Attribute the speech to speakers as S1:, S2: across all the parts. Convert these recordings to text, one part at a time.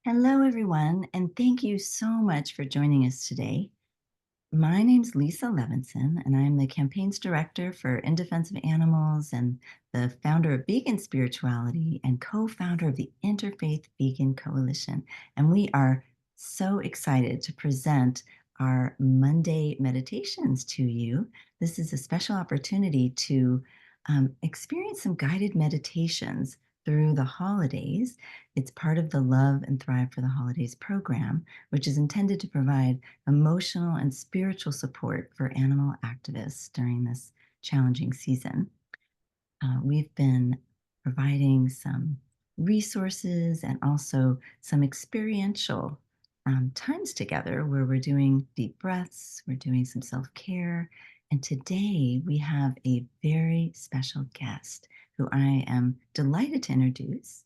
S1: Hello, everyone, and thank you so much for joining us today. My name's Lisa Levinson, and I'm the campaigns director for In Defense of Animals and the founder of Vegan Spirituality and co-founder of the Interfaith Vegan Coalition. And we are so excited to present our Monday meditations to you. This is a special opportunity to experience some guided meditations through the holidays. It's part of the Love and Thrive for the Holidays program, which is intended to provide emotional and spiritual support for animal activists during this challenging season. We've been providing some resources and also some experiential times together where we're doing deep breaths, we're doing some self-care, and today we have a very special guest who I am delighted to introduce.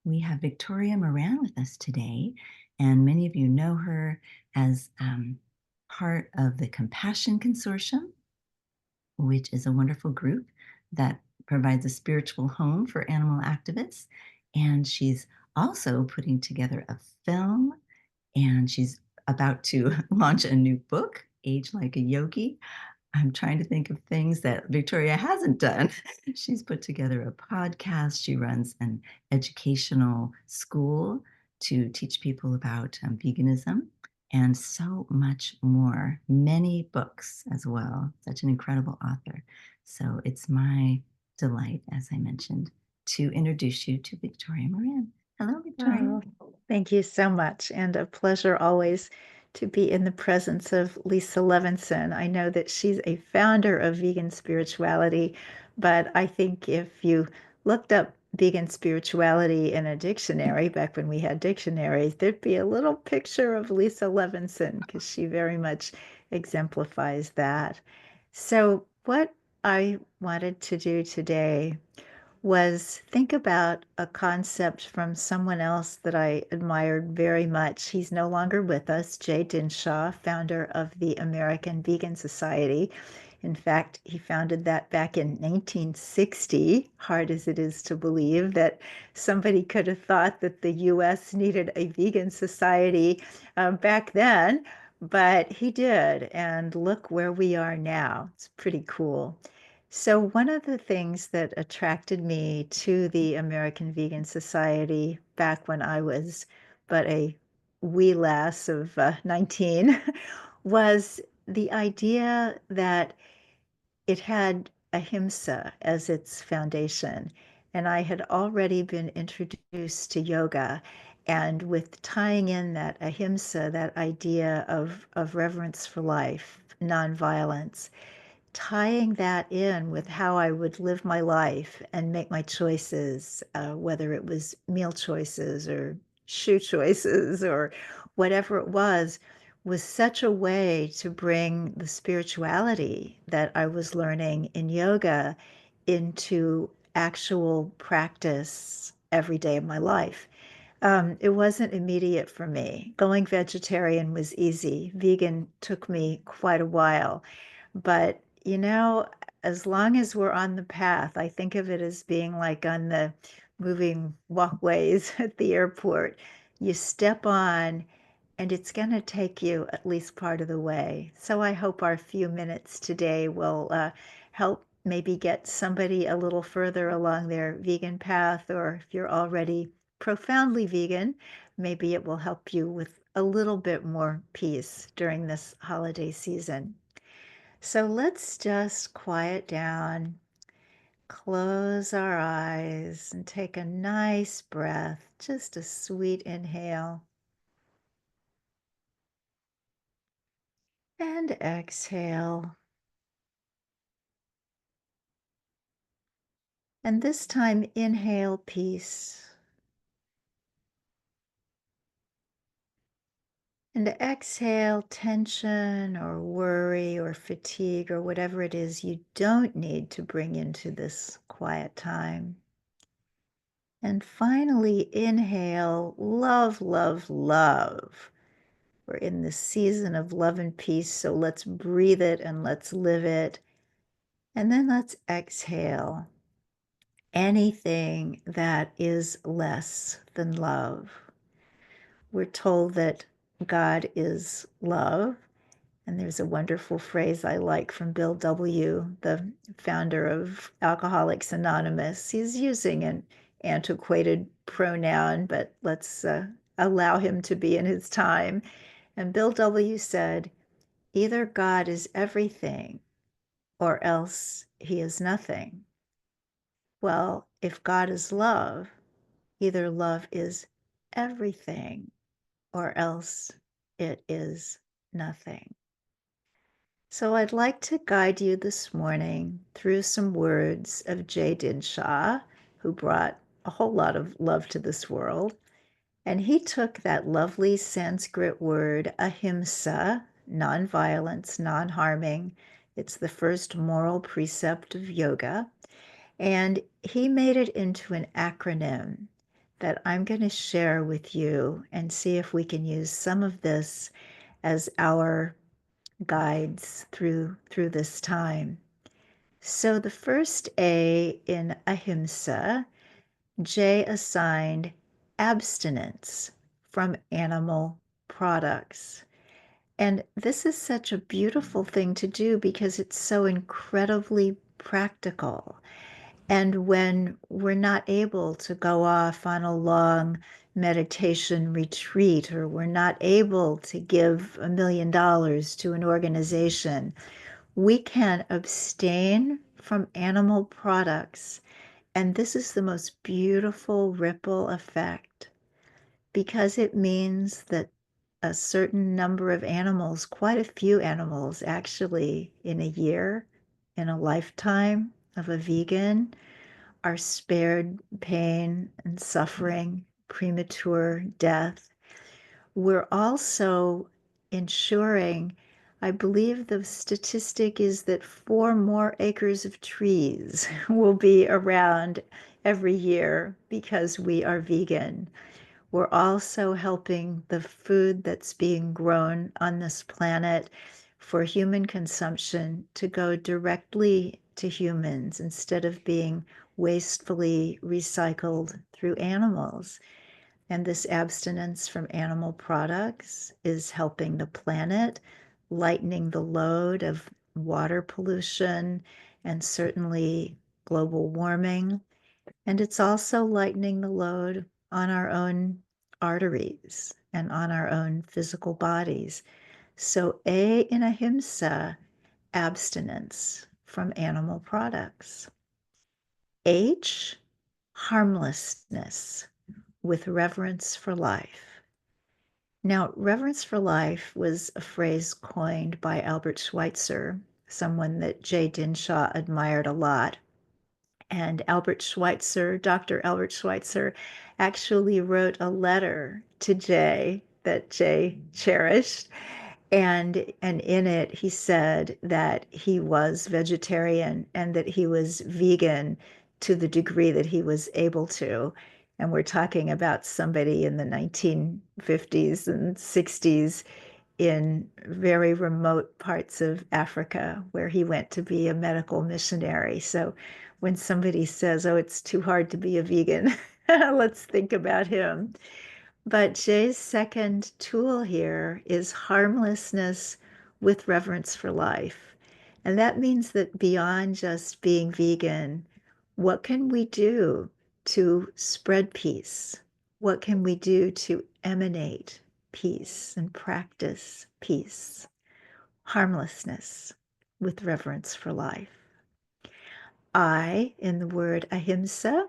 S1: We have Victoria Moran with us today, and many of you know her as part of the Compassion Consortium, which is a wonderful group that provides a spiritual home for animal activists. And she's also putting together a film, and she's about to launch a new book, Age Like a Yogi. I'm trying to think of things that Victoria hasn't done. She's put together a podcast. She runs an educational school to teach people about veganism and so much more. Many books as well. Such an incredible author. So it's my delight, as I mentioned, to introduce you to Victoria Moran. Hello, Victoria.
S2: Oh, thank you so much. And a pleasure always to be in the presence of Lisa Levinson. I know that she's a founder of vegan spirituality, but I think if you looked up vegan spirituality in a dictionary, back when we had dictionaries, there'd be a little picture of Lisa Levinson because she very much exemplifies that. So, what I wanted to do today was think about a concept from someone else that I admired very much. He's no longer with us, Jay Dinshaw, founder of the American Vegan Society. In fact, he founded that back in 1960, hard as it is to believe that somebody could have thought that the US needed a vegan society back then, but he did. And look where we are now. It's pretty cool. So, one of the things that attracted me to the American Vegan Society back when I was but a wee lass of 19 was the idea that it had Ahimsa as its foundation. And I had already been introduced to yoga. And with tying in that Ahimsa, that idea of reverence for life, nonviolence, tying that in with how I would live my life and make my choices, whether it was meal choices or shoe choices or whatever it was such a way to bring the spirituality that I was learning in yoga into actual practice every day of my life. It wasn't immediate for me. Going vegetarian was easy. Vegan took me quite a while. But, as long as we're on the path, I think of it as being like on the moving walkways at the airport. You step on, and it's going to take you at least part of the way. So I hope our few minutes today will help maybe get somebody a little further along their vegan path, or if you're already profoundly vegan, maybe it will help you with a little bit more peace during this holiday season. So let's just quiet down, close our eyes, and take a nice breath, just a sweet inhale. And exhale. And this time, inhale peace. And exhale tension or worry or fatigue or whatever it is you don't need to bring into this quiet time. And finally, inhale love, love, love. We're in the season of love and peace, so let's breathe it and let's live it. And then let's exhale anything that is less than love. we're told that God is love. And there's a wonderful phrase I like from Bill W., the founder of Alcoholics Anonymous. He's using an antiquated pronoun, but let's allow him to be in his time. And Bill W. said, either God is everything or else he is nothing. Well, if God is love, either love is everything or else it is nothing. So I'd like to guide you this morning through some words of Jay Dinshaw, who brought a whole lot of love to this world. And he took that lovely Sanskrit word, ahimsa, nonviolence, non-harming. It's the first moral precept of yoga. And he made it into an acronym that I'm going to share with you and see if we can use some of this as our guides through this time. So the first A in Ahimsa, Jay assigned abstinence from animal products. And this is such a beautiful thing to do because it's so incredibly practical. And when we're not able to go off on a long meditation retreat, or we're not able to give $1 million to an organization, we can abstain from animal products. And this is the most beautiful ripple effect because it means that a certain number of animals, quite a few animals actually, in a year, in a lifetime of a vegan, are spared pain and suffering, premature death. We're also ensuring, I believe the statistic is that 4 more acres of trees will be around every year because we are vegan. We're also helping the food that's being grown on this planet for human consumption to go directly to humans instead of being wastefully recycled through animals. And this abstinence from animal products is helping the planet, lightening the load of water pollution and certainly global warming. And it's also lightening the load on our own arteries and on our own physical bodies. So, A in Ahimsa, abstinence from animal products. H, harmlessness with reverence for life. Now, reverence for life was a phrase coined by Albert Schweitzer, someone that Jay Dinshaw admired a lot. And Albert Schweitzer, Dr. Albert Schweitzer, actually wrote a letter to Jay that Jay cherished. And in it, he said that he was vegetarian and that he was vegan to the degree that he was able to. And we're talking about somebody in the 1950s and 60s in very remote parts of Africa where he went to be a medical missionary. So when somebody says, oh, it's too hard to be a vegan, let's think about him. But Jay's second tool here is harmlessness with reverence for life. And that means that beyond just being vegan, what can we do to spread peace? What can we do to emanate peace and practice peace? Harmlessness with reverence for life. I, in the word ahimsa,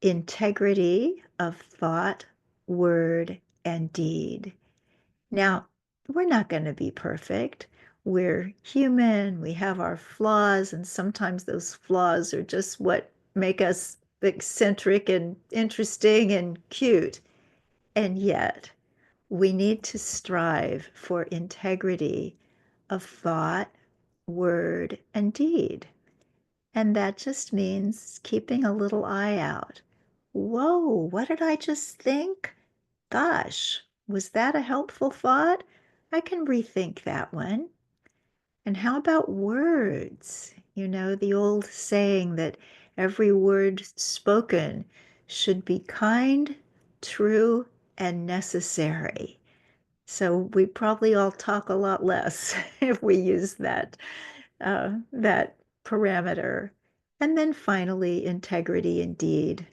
S2: integrity of thought, word, and deed. Now, we're not going to be perfect. We're human, we have our flaws, and sometimes those flaws are just what make us eccentric and interesting and cute. And yet, we need to strive for integrity of thought, word, and deed. And that just means keeping a little eye out. Whoa, what did I just think? Gosh, was that a helpful thought? I can rethink that one. And how about words? You know, the old saying that every word spoken should be kind, true, and necessary. So we probably all talk a lot less if we use that parameter. And then finally, integrity indeed.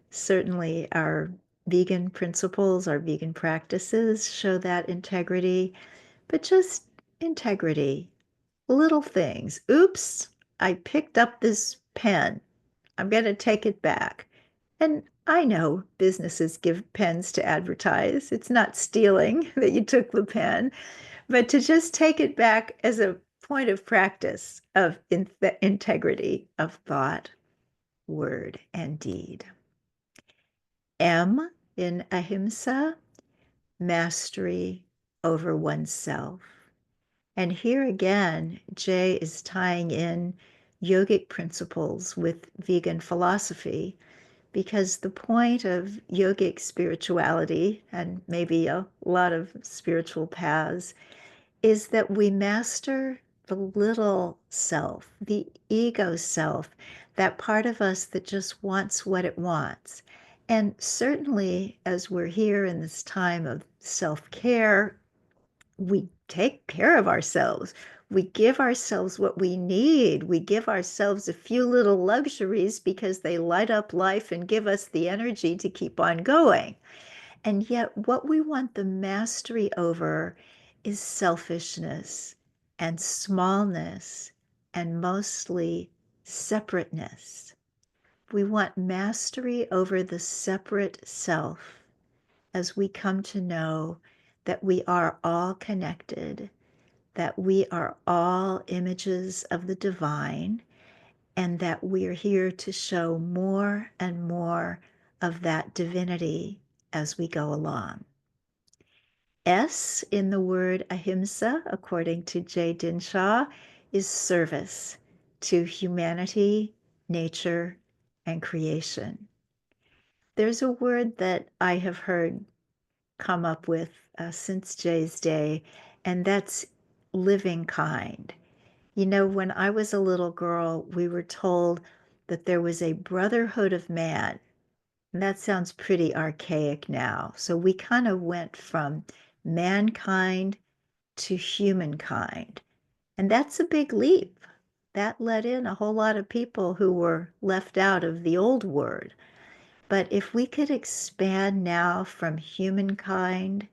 S2: Certainly our vegan principles, our vegan practices show that integrity, but just integrity, little things. Oops, I picked up this pen. I'm going to take it back. And I know businesses give pens to advertise. It's not stealing that you took the pen, but to just take it back as a point of practice of integrity of thought, word, and deed. M in Ahimsa, mastery over oneself. And here again, Jay is tying in yogic principles with vegan philosophy because the point of yogic spirituality, and maybe a lot of spiritual paths, is that we master the little self, the ego self, that part of us that just wants what it wants. And certainly, as we're here in this time of self care, we take care of ourselves. We give ourselves what we need. We give ourselves a few little luxuries because they light up life and give us the energy to keep on going. And yet, what we want the mastery over is selfishness and smallness and mostly separateness. We want mastery over the separate self as we come to know that we are all connected, that we are all images of the divine, and that we're here to show more and more of that divinity as we go along. S in the word ahimsa, according to Jay Dinshaw, is service to humanity, nature, and creation. There's a word that I have heard come up with since Jay's day, and that's living kind. You know, when I was a little girl, we were told that there was a brotherhood of man. And that sounds pretty archaic now. So we kind of went from mankind to humankind. And that's a big leap. That let in a whole lot of people who were left out of the old word. But if we could expand now from humankind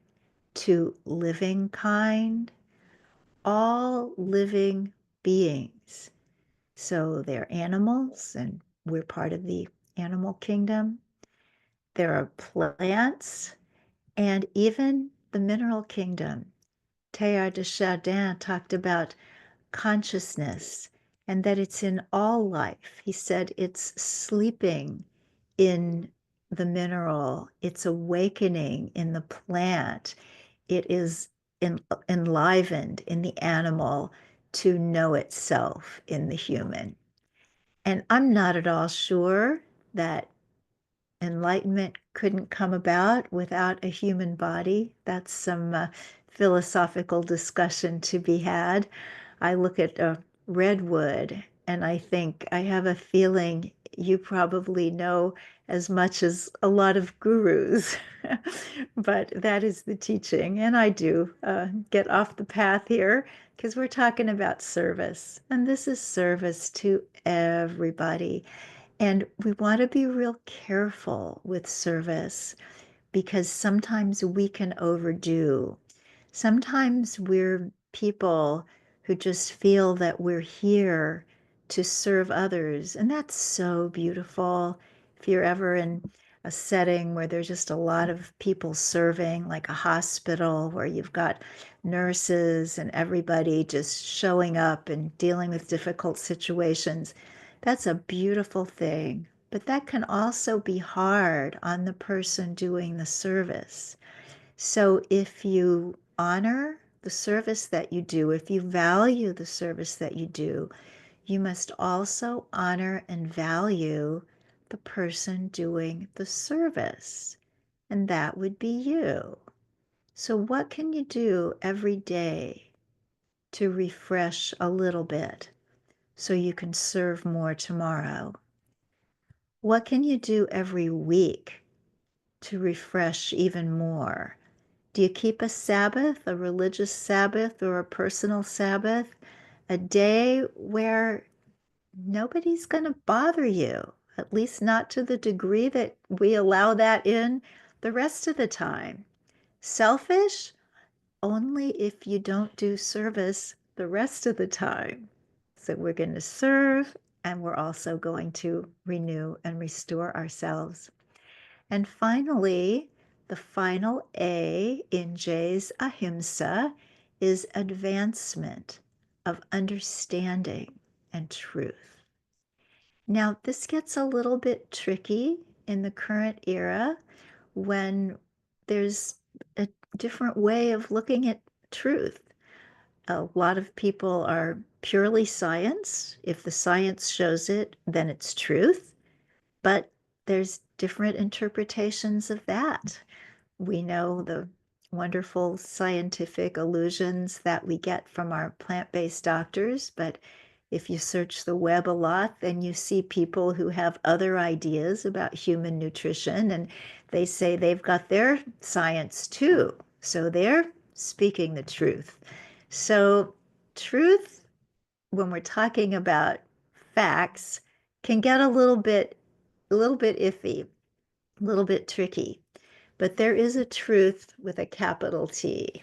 S2: to living kind, all living beings. So they're animals, and we're part of the animal kingdom. There are plants, and even the mineral kingdom. Teilhard de Chardin talked about consciousness and that it's in all life. He said it's sleeping in the mineral, it's awakening in the plant, it is enlivened in the animal to know itself in the human. And I'm not at all sure that enlightenment couldn't come about without a human body. That's some philosophical discussion to be had. I look at a redwood and I think I have a feeling you probably know as much as a lot of gurus, but that is the teaching. And I do get off the path here because we're talking about service, and this is service to everybody. And we want to be real careful with service because sometimes we can overdo. Sometimes we're people who just feel that we're here to serve others, and that's so beautiful. If you're ever in a setting where there's just a lot of people serving, like a hospital where you've got nurses and everybody just showing up and dealing with difficult situations, that's a beautiful thing. But that can also be hard on the person doing the service. So if you honor the service that you do, if you value the service that you do, you must also honor and value the person doing the service. And that would be you. So, what can you do every day to refresh a little bit so you can serve more tomorrow? What can you do every week to refresh even more? Do you keep a Sabbath, a religious Sabbath, or a personal Sabbath? A day where nobody's going to bother you, at least not to the degree that we allow that in the rest of the time. Selfish? Only if you don't do service the rest of the time. So we're going to serve, and we're also going to renew and restore ourselves. And finally, the final A in J's Ahimsa is advancement of understanding and truth. Now, this gets a little bit tricky in the current era when there's a different way of looking at truth. A lot of people are purely science. If the science shows it, then it's truth. But there's different interpretations of that. We know the wonderful scientific illusions that we get from our plant-based doctors, but if you search the web a lot, then you see people who have other ideas about human nutrition, and they say they've got their science too. So they're speaking the truth. So truth, when we're talking about facts, can get a little bit iffy, a little bit tricky. But there is a truth with a capital T,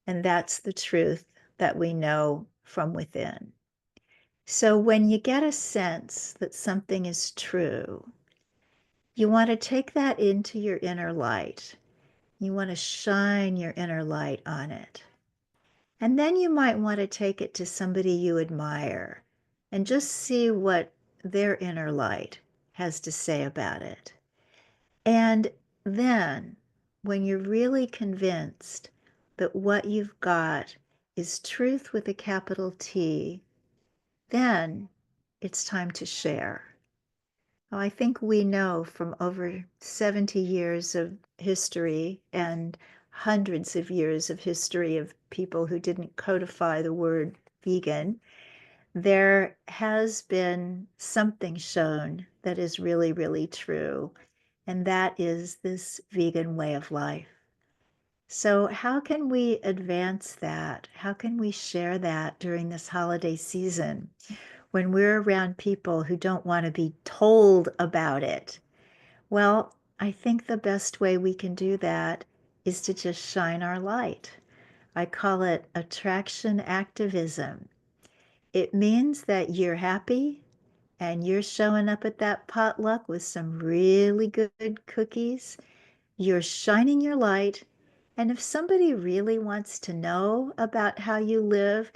S2: and that's the truth that we know from within. So when you get a sense that something is true, you want to take that into your inner light. You want to shine your inner light on it. And then you might want to take it to somebody you admire and just see what their inner light has to say about it. And then, when you're really convinced that what you've got is truth with a capital T, then it's time to share. Well, I think we know from over 70 years of history and hundreds of years of history of people who didn't codify the word vegan, there has been something shown that is really, really true, and that is this vegan way of life. So, how can we advance that? How can we share that during this holiday season when we're around people who don't want to be told about it? Well, I think the best way we can do that is to just shine our light. I call it attraction activism. It means that you're happy and you're showing up at that potluck with some really good cookies. You're shining your light. And if somebody really wants to know about how you live,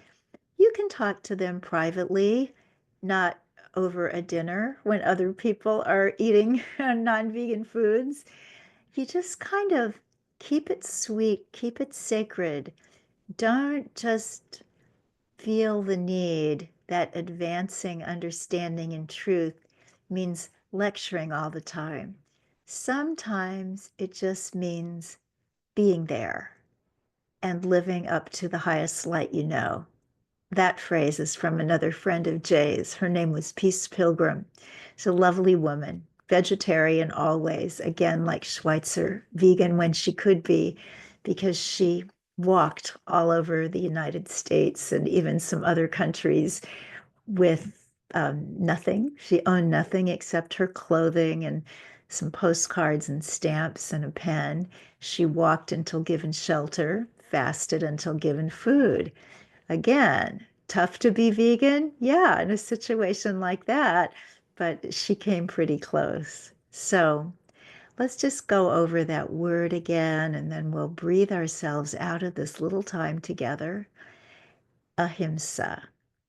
S2: you can talk to them privately, not over a dinner when other people are eating non-vegan foods. You just kind of keep it sweet, keep it sacred. Don't just feel the need that advancing understanding and truth means lecturing all the time. Sometimes it just means being there and living up to the highest light you know. That phrase is from another friend of Jay's. Her name was Peace Pilgrim. She's a lovely woman, vegetarian always, again, like Schweitzer, vegan when she could be, because she walked all over the United States and even some other countries with nothing. She owned nothing except her clothing and some postcards and stamps and a pen. She walked until given shelter, fasted until given food. Again, tough to be vegan? Yeah, in a situation like that, but she came pretty close. So let's just go over that word again, and then we'll breathe ourselves out of this little time together. Ahimsa,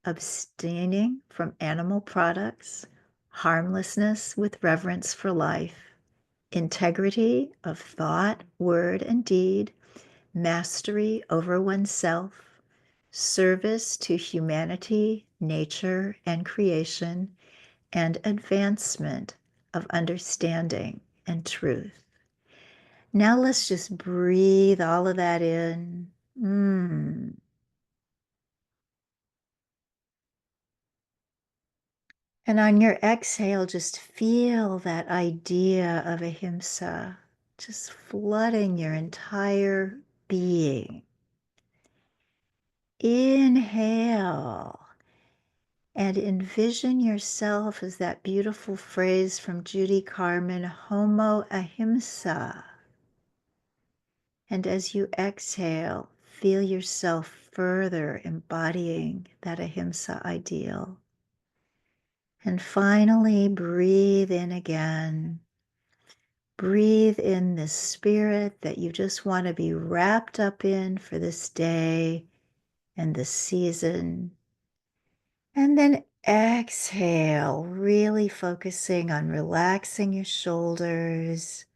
S2: abstaining from animal products, harmlessness with reverence for life, integrity of thought, word, and deed, mastery over oneself, service to humanity, nature, and creation, and advancement of understanding and truth. Now let's just breathe all of that in. And on your exhale, just feel that idea of ahimsa just flooding your entire being. Inhale and envision yourself as that beautiful phrase from Judy Carmen, Homo Ahimsa. And as you exhale, feel yourself further embodying that Ahimsa ideal. And finally, breathe in again. Breathe in the spirit that you just want to be wrapped up in for this day and this season. And then exhale, really focusing on relaxing your shoulders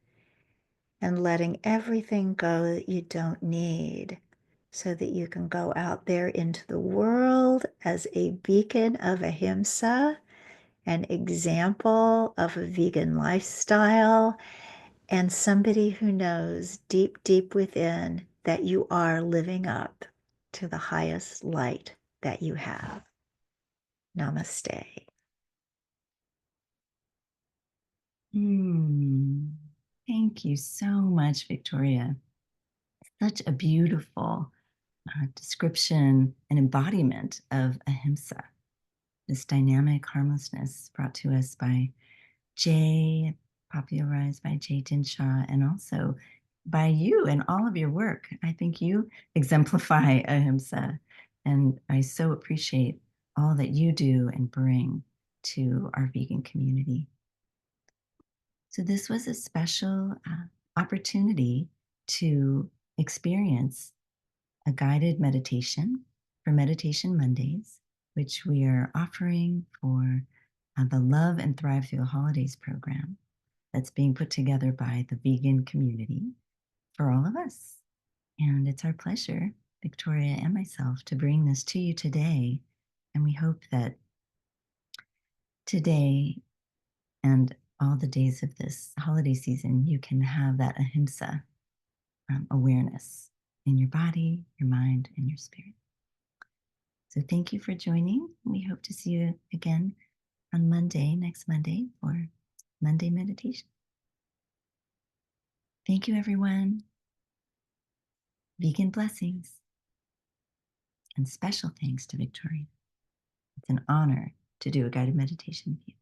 S2: and letting everything go that you don't need so that you can go out there into the world as a beacon of ahimsa, an example of a vegan lifestyle, and somebody who knows deep, deep within that you are living up to the highest light that you have. Namaste.
S1: Mm. Thank you so much, Victoria. Such a beautiful description and embodiment of ahimsa, this dynamic harmlessness brought to us by Jay, popularized by Jay Dinshaw, and also by you and all of your work. I think you exemplify ahimsa, and I so appreciate all that you do and bring to our vegan community. So this was a special opportunity to experience a guided meditation for Meditation Mondays, which we are offering for the Love and Thrive Through the Holidays program that's being put together by the vegan community for all of us. And it's our pleasure, Victoria and myself, to bring this to you today. And we hope that today and all the days of this holiday season, you can have that ahimsa awareness in your body, your mind, and your spirit. So thank you for joining. We hope to see you again on Monday, next Monday, for Monday meditation. Thank you, everyone. Vegan blessings and special thanks to Victoria. It's an honor to do a guided meditation with you.